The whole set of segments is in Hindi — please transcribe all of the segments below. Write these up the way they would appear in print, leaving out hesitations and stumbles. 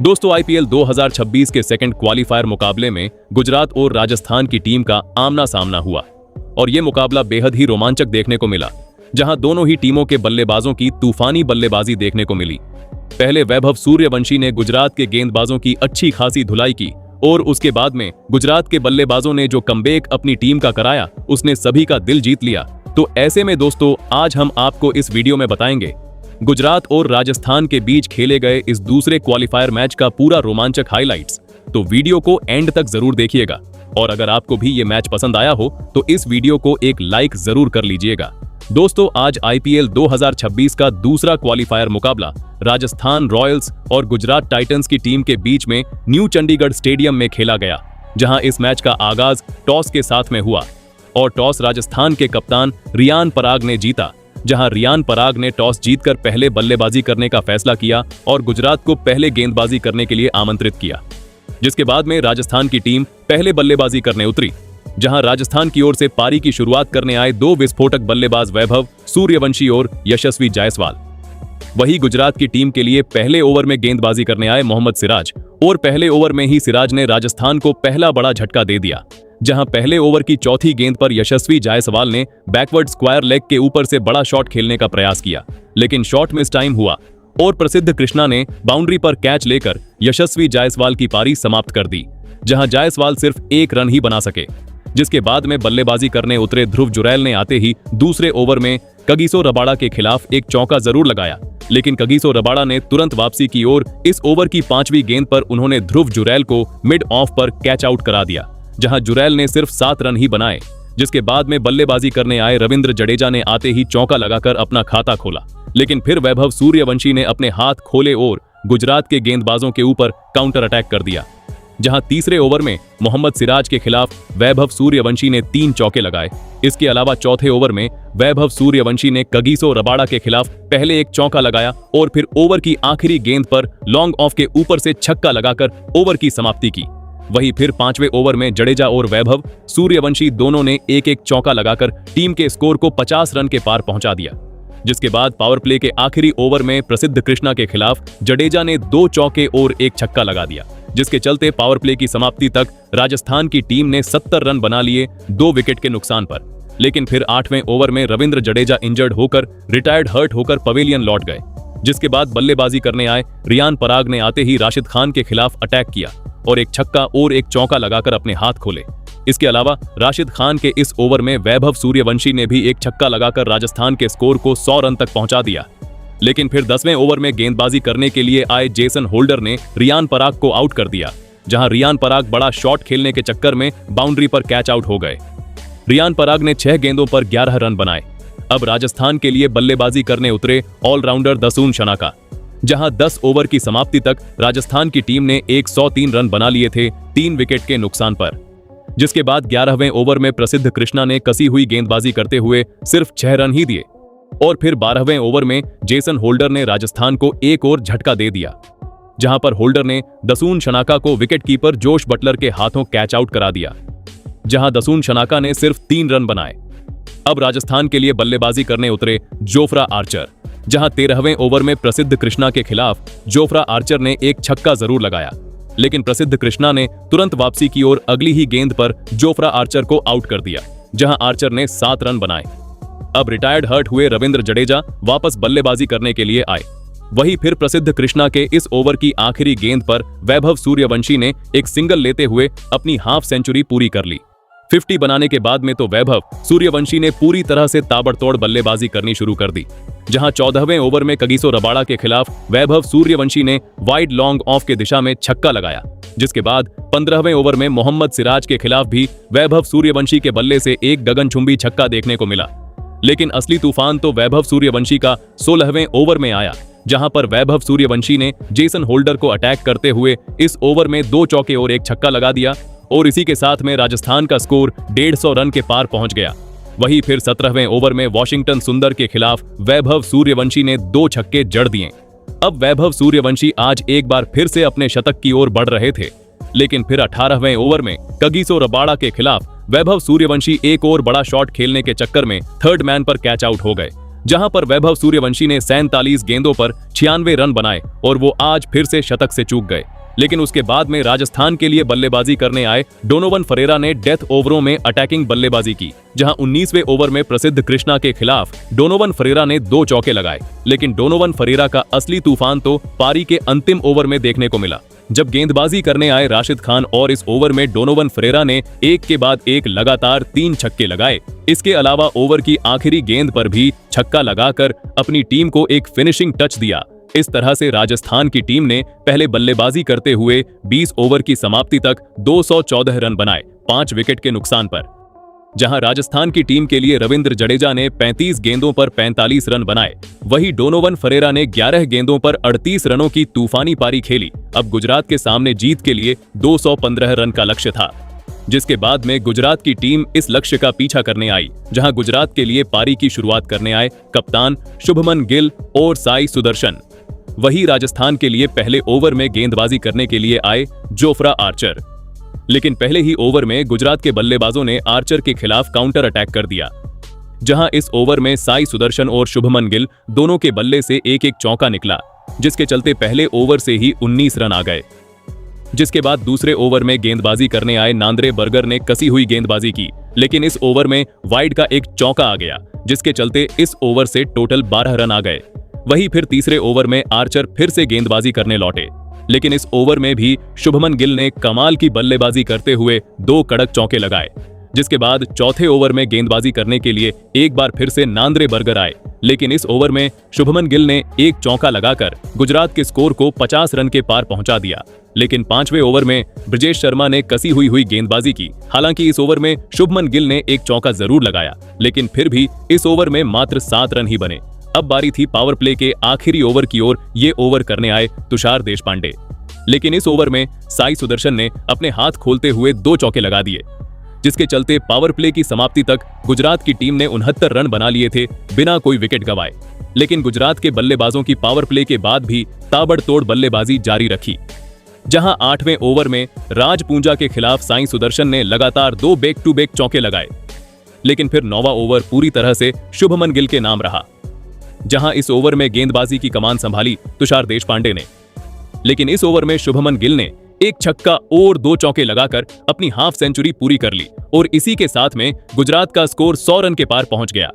दोस्तों आईपीएल 2026 के सेकंड क्वालिफायर मुकाबले में गुजरात और राजस्थान की टीम का आमना सामना हुआ और ये मुकाबला बेहद ही रोमांचक देखने को मिला, जहां दोनों ही टीमों के बल्लेबाजों की तूफानी बल्लेबाजी देखने को मिली। पहले वैभव सूर्यवंशी ने गुजरात के गेंदबाजों की अच्छी खासी धुलाई की और उसके बाद में गुजरात के बल्लेबाजों ने जो कमबैक अपनी टीम का कराया उसने सभी का दिल जीत लिया। तो ऐसे में दोस्तों आज हम आपको इस वीडियो में बताएंगे गुजरात और राजस्थान के बीच खेले गए इस दूसरे क्वालिफायर मैच का पूरा रोमांचक हाइलाइट्स। तो वीडियो को एंड तक जरूर देखिएगा और अगर आपको भी ये मैच पसंद आया हो तो इस वीडियो को एक लाइक जरूर कर लीजिएगा। दोस्तों आज आईपीएल 2026 का दूसरा क्वालिफायर मुकाबला राजस्थान रॉयल्स और गुजरात टाइटंस की टीम के बीच में न्यू चंडीगढ़ स्टेडियम में खेला गया, जहां इस मैच का आगाज टॉस के साथ में हुआ और टॉस राजस्थान के कप्तान रियान पराग ने जीता, जहां रियान पराग ने टॉस जीतकर पहले बल्लेबाजी करने का फैसला किया और गुजरात को पहले गेंदबाजी करने के लिए आमंत्रित किया। जिसके बाद में राजस्थान की टीम पहले बल्लेबाजी करने उतरी, जहां राजस्थान की ओर से पारी की शुरुआत करने आए दो विस्फोटक बल्लेबाज वैभव सूर्यवंशी और यशस्वी जायसवाल। वहीं गुजरात की टीम के लिए पहले ओवर में गेंदबाजी करने आए मोहम्मद सिराज और पहले ओवर में ही सिराज ने राजस्थान को पहला बड़ा झटका दे दिया, जहां पहले ओवर की चौथी गेंद पर यशस्वी जायसवाल ने बैकवर्ड स्क्वायर लेग के ऊपर से बड़ा शॉट खेलने का प्रयास किया, लेकिन शॉट मिस टाइम हुआ और प्रसिद्ध कृष्णा ने बाउंड्री पर कैच लेकर यशस्वी जायसवाल की पारी समाप्त कर दी, जहां जायसवाल सिर्फ एक रन ही बना सके। जिसके बाद में बल्लेबाजी करने उतरे ध्रुव जुरैल ने आते ही दूसरे ओवर में कगिसो रबाड़ा के खिलाफ एक चौका जरूर लगाया, लेकिन कगिसो रबाड़ा ने तुरंत वापसी की और इस ओवर की पांचवी गेंद पर उन्होंने ध्रुव जुरैल को मिड ऑफ पर कैच आउट करा दिया, जहां जुरैल ने सिर्फ 7 रन ही बनाए। जिसके बाद में बल्लेबाजी करने आए रविंद्र जडेजा ने आते ही चौका लगाकर अपना खाता खोला, लेकिन फिर वैभव सूर्यवंशी ने अपने हाथ खोले और गुजरात के गेंदबाजों के ऊपर काउंटर अटैक कर दिया, जहां तीसरे ओवर में मोहम्मद सिराज के खिलाफ वैभव सूर्यवंशी ने 3 चौके लगाए। इसके अलावा चौथे ओवर में वैभव सूर्यवंशी ने कगिसो रबाड़ा के खिलाफ पहले एक चौका लगाया और फिर ओवर की आखिरी गेंद पर लॉन्ग ऑफ के ऊपर से छक्का लगाकर ओवर की समाप्ति की। वहीं फिर 5वें ओवर में जडेजा और वैभव सूर्यवंशी दोनों ने एक एक चौका लगाकर टीम के स्कोर को 50 रन के पार पहुंचा दिया। जिसके बाद पावर प्ले के आखिरी ओवर में प्रसिद्ध कृष्णा के खिलाफ जडेजा ने 2 चौके और एक छक्का लगा दिया, जिसके चलते पावर प्ले की समाप्ति तक राजस्थान की टीम ने 70 रन बना लिए 2 विकेट के नुकसान पर। लेकिन फिर 8वें ओवर में रविंद्र जडेजा इंजर्ड होकर रिटायर्ड हर्ट होकर पवेलियन लौट गए। जिसके बाद बल्लेबाजी करने आए रियान पराग ने आते ही राशिद खान के खिलाफ अटैक किया और एक छक्का और एक चौका लगाकर अपने हाथ खोले। इसके अलावा राशिद खान के इस ओवर में वैभव सूर्यवंशी ने भी एक छक्का लगाकर राजस्थान के स्कोर को 100 रन तक पहुंचा दिया। लेकिन फिर 10वें ओवर में गेंदबाजी करने के लिए आए जेसन होल्डर ने रियान पराग को आउट कर दिया, जहां रियान पराग बड़ा शॉट खेलने के चक्कर में बाउंड्री पर कैच आउट हो गए। रियान पराग ने 6 गेंदों पर 11 रन बनाए। अब राजस्थान के लिए बल्लेबाजी करने उतरे ऑलराउंडर दसून शनाका, जहां 10 ओवर की समाप्ति तक राजस्थान की टीम ने 103 रन बना लिए थे 3 विकेट के नुकसान पर। जिसके बाद 11वें ओवर में प्रसिद्ध कृष्णा ने कसी हुई गेंदबाजी करते हुए सिर्फ 6 रन ही दिए और फिर 12वें ओवर में जेसन होल्डर ने राजस्थान को एक और झटका दे दिया, जहां पर होल्डर ने दसून शनाका को विकेटकीपर जोश बटलर के हाथों कैच आउट करा दिया, जहां दसून शनाका ने सिर्फ 3 रन बनाए। अब राजस्थान के लिए बल्लेबाजी करने उतरे जोफ्रा आर्चर, जहां 13वें ओवर में प्रसिद्ध कृष्णा के खिलाफ जोफ्रा आर्चर ने एक छक्का जरूर लगाया, लेकिन प्रसिद्ध कृष्णा ने तुरंत वापसी की और अगली ही गेंद पर जोफ्रा आर्चर को आउट कर दिया, जहां आर्चर ने 7 रन बनाए। अब रिटायर्ड हर्ट हुए रविंद्र जडेजा वापस बल्लेबाजी करने के लिए आए। वहीं फिर प्रसिद्ध कृष्णा के इस ओवर की आखिरी गेंद पर वैभव सूर्यवंशी ने एक सिंगल लेते हुए अपनी हाफ सेंचुरी पूरी कर ली। 50 बनाने के बाद में तो वैभव सूर्यवंशी ने पूरी तरह से ताबड़तोड़ बल्लेबाजी करनी शुरू कर दी, जहां 14वें ओवर में कगिसो रबाड़ा के खिलाफ वैभव सूर्यवंशी ने वाइड लॉन्ग ऑफ के दिशा में छक्का लगाया। जिसके बाद 15वें ओवर में मोहम्मद सिराज के खिलाफ भी वैभव सूर्यवंशी के बल्ले से एक गगनचुंबी छक्का देखने को मिला। लेकिन असली तूफान तो वैभव सूर्यवंशी का 16वें ओवर में आया, जहां पर वैभव सूर्यवंशी ने जेसन होल्डर को अटैक करते हुए इस ओवर में 2 चौके और एक छक्का लगा दिया और इसी के साथ में राजस्थान का स्कोर 150 रन के पार पहुंच गया। वहीं फिर 17वें ओवर में वॉशिंगटन सुंदर के खिलाफ वैभव सूर्यवंशी ने 2 छक्के जड़ दिए। अब वैभव सूर्यवंशी आज एक बार फिर से अपने शतक की ओर बढ़ रहे थे, लेकिन फिर 18वें ओवर में कगिसो रबाड़ा के खिलाफ वैभव सूर्यवंशी एक और बड़ा शॉट खेलने के चक्कर में थर्ड मैन पर कैच आउट हो गए, जहां पर वैभव सूर्यवंशी ने 47 गेंदों पर 96 रन बनाए और वो आज फिर से शतक से चूक गए। लेकिन उसके बाद में राजस्थान के लिए बल्लेबाजी करने आए डोनोवन फरेरा ने डेथ ओवरों में अटैकिंग बल्लेबाजी की, जहां 19वें ओवर में प्रसिद्ध कृष्णा के खिलाफ डोनोवन फरेरा ने 2 चौके लगाए। लेकिन डोनोवन फरेरा का असली तूफान तो पारी के अंतिम ओवर में देखने को मिला, जब गेंदबाजी करने आए राशिद खान और इस ओवर में डोनोवन फरेरा ने एक के बाद एक लगातार 3 छक्के लगाए। इसके अलावा ओवर की आखिरी गेंद पर भी छक्का लगाकर अपनी टीम को एक फिनिशिंग टच दिया। इस तरह से राजस्थान की टीम ने पहले बल्लेबाजी करते हुए 20 ओवर की समाप्ति तक 214 रन बनाए 5 विकेट के नुकसान पर। जहां राजस्थान की टीम के लिए रविंद्र जडेजा ने 35 गेंदों पर 45 रन बनाए, वहीं डोनोवन फरेरा ने 11 गेंदों पर 38 रनों की तूफानी पारी खेली। अब गुजरात के सामने जीत के लिए 215 रन का लक्ष्य था, जिसके बाद में गुजरात की टीम इस लक्ष्य का पीछा करने आई, जहां गुजरात के लिए पारी की शुरुआत करने आए कप्तान शुभमन गिल और साई सुदर्शन। वहीं राजस्थान के लिए पहले ओवर में गेंदबाजी करने के लिए आए जोफ्रा आर्चर। लेकिन पहले ही ओवर में गुजरात के बल्लेबाजों ने आर्चर के खिलाफ काउंटर अटैक कर दिया, जहां इस ओवर में साई सुदर्शन और शुभमन गिल दोनों के बल्ले से एक एक चौका निकला, जिसके चलते पहले ओवर से ही 19 रन आ गए। जिसके बाद दूसरे ओवर में गेंदबाजी करने आए नांद्रे बर्गर ने कसी हुई गेंदबाजी की, लेकिन इस ओवर में वाइड का एक चौका आ गया, जिसके चलते इस ओवर से टोटल 12 रन आ गए। वहीं फिर तीसरे ओवर में आर्चर फिर से गेंदबाजी करने लौटे, लेकिन इस ओवर में भी शुभमन गिल ने कमाल की बल्लेबाजी करते हुए 2 कड़क चौके लगाए। जिसके बाद चौथे ओवर में गेंदबाजी करने के लिए एक बार फिर से नांद्रे बर्गर आए, लेकिन इस ओवर में शुभमन गिल ने एक चौका लगाकर गुजरात के स्कोर को 50 रन के पार पहुंचा दिया। लेकिन 5वें ओवर में ब्रजेश शर्मा ने कसी हुई गेंदबाजी की। हालांकि इस ओवर में शुभमन गिल ने एक चौका जरूर लगाया, लेकिन फिर भी इस ओवर में मात्र 7 रन ही बने। अब बारी थी पावर प्ले के आखिरी ओवर की ओर। ये ओवर करने आए तुषार देशपांडे, लेकिन इस ओवर में साई सुदर्शन ने अपने हाथ खोलते हुए 2 चौके लगा दिए, जिसके चलते पावर प्ले की समाप्ति तक गुजरात की टीम ने 69 रन बना लिए थे बिना कोई विकेट गंवाए। लेकिन गुजरात के बल्लेबाजों की पावर प्ले के बाद भी ताबड़तोड़ बल्लेबाजी जारी रखी, जहां 8वें ओवर में राज पूंजा के खिलाफ साई सुदर्शन ने लगातार 2 बैक टू बैक चौके लगाए। लेकिन फिर 9वां ओवर पूरी तरह से शुभमन गिल के नाम रहा, जहां इस ओवर में गेंदबाजी की कमान संभाली तुषार देशपांडे ने। लेकिन इस ओवर में शुभमन गिल ने एक छक्का और 2 चौके लगाकर अपनी हाफ सेंचुरी पूरी कर ली और इसी के साथ में गुजरात का स्कोर 100 रन के पार पहुंच गया।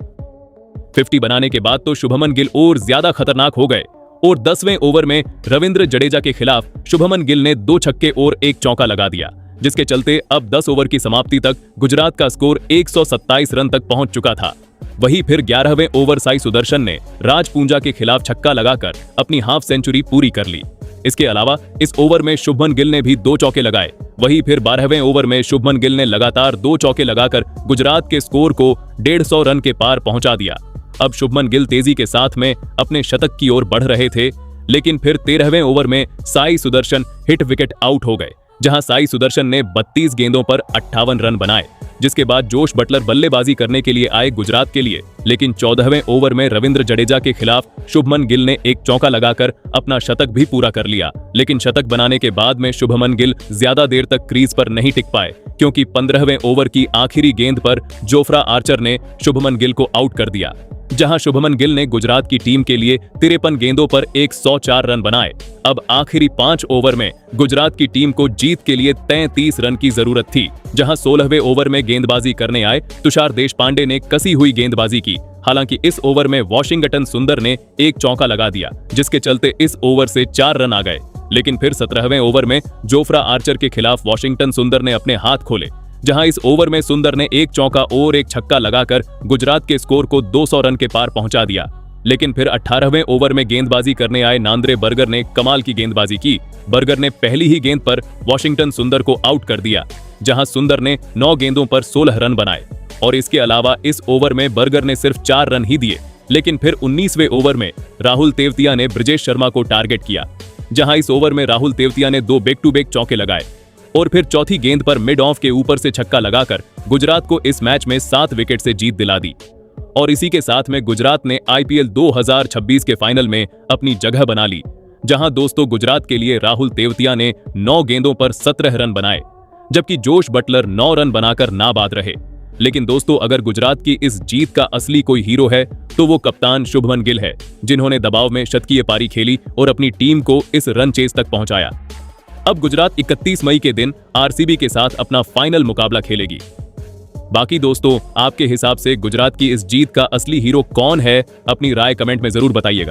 50 बनाने के बाद तो शुभमन गिल और ज्यादा खतरनाक हो गए और 10वें ओवर में रविंद्र जडेजा के खिलाफ शुभमन गिल ने 2 छक्के और एक चौका लगा दिया, जिसके चलते अब 10 ओवर की समाप्ति तक गुजरात का स्कोर 127 रन तक पहुंच चुका था। वहीं फिर 11वें ओवर साई सुदर्शन ने राज पूंजा के खिलाफ छक्का लगाकर अपनी हाफ सेंचुरी पूरी कर ली। इसके अलावा इस ओवर में शुभमन गिल ने भी 2 चौके लगाए। वहीं फिर 12वें ओवर में शुभमन गिल ने लगातार 2 चौके लगाकर गुजरात के स्कोर को 150 रन के पार पहुंचा दिया। अब शुभमन गिल तेजी के साथ में अपने शतक की ओर बढ़ रहे थे, लेकिन फिर 13वें ओवर में Sai Sudarshan hit wicket out हो गए, जहां साई सुदर्शन ने 32 गेंदों पर 58 रन बनाए। जिसके बाद जोश बटलर बल्लेबाजी करने के लिए आए गुजरात के लिए, लेकिन 14वें ओवर में रविंद्र जडेजा के खिलाफ शुभमन गिल ने एक चौका लगाकर अपना शतक भी पूरा कर लिया। लेकिन शतक बनाने के बाद में शुभमन गिल ज्यादा देर तक क्रीज पर नहीं टिक पाए, क्योंकि 15वें ओवर की आखिरी गेंद पर जोफ्रा आर्चर ने शुभमन गिल को आउट कर दिया, जहां शुभमन गिल ने गुजरात की टीम के लिए 53 गेंदों पर 104 रन बनाए। अब आखिरी 5 ओवर में गुजरात की टीम को जीत के लिए 33 रन की जरूरत थी, जहां 16वें ओवर में गेंदबाजी करने आए तुषार देशपांडे ने कसी हुई गेंदबाजी की। हालांकि इस ओवर में वॉशिंगटन सुंदर ने एक चौका लगा दिया, जिसके चलते इस ओवर से 4 रन आ गए। लेकिन फिर 17वें ओवर में जोफ्रा आर्चर के खिलाफ वॉशिंगटन सुंदर ने अपने हाथ खोले, जहां इस ओवर में सुंदर ने एक चौका और एक छक्का लगाकर गुजरात के स्कोर को 200 रन के पार पहुंचा दिया। लेकिन फिर 18वें ओवर में गेंदबाजी करने आए नांद्रे बर्गर ने कमाल की गेंदबाजी की। बर्गर ने पहली ही गेंद पर वॉशिंगटन सुंदर को आउट कर दिया, जहां सुंदर ने 9 गेंदों पर 16 रन बनाए। और इसके अलावा इस ओवर में बर्गर ने सिर्फ 4 रन ही दिए। लेकिन फिर 19वें ओवर में राहुल तेवतिया ने ब्रजेश शर्मा को टारगेट किया, जहां इस ओवर में राहुल तेवतिया ने 2 बैक टू बैक चौके लगाए और फिर चौथी गेंद पर मिड ऑफ के ऊपर से छक्का लगाकर गुजरात को इस मैच में 7 विकेट से जीत दिला दी। और इसी के साथ में गुजरात ने आईपीएल 2026 के फाइनल में अपनी जगह बना ली, जहां दोस्तों गुजरात के लिए राहुल तेवतिया ने 9 गेंदों पर 17 रन बनाए, जबकि जोश बटलर 9 रन बनाकर नाबाद रहे। लेकिन दोस्तों, अगर गुजरात की इस जीत का असली कोई हीरो है तो वो कप्तान शुभमन गिल है, जिन्होंने दबाव में शतकीय पारी खेली और अपनी टीम को इस रन चेस तक पहुंचाया। अब गुजरात 31 मई के दिन आरसीबी के साथ अपना फाइनल मुकाबला खेलेगी। बाकी दोस्तों, आपके हिसाब से गुजरात की इस जीत का असली हीरो कौन है? अपनी राय कमेंट में जरूर बताइएगा।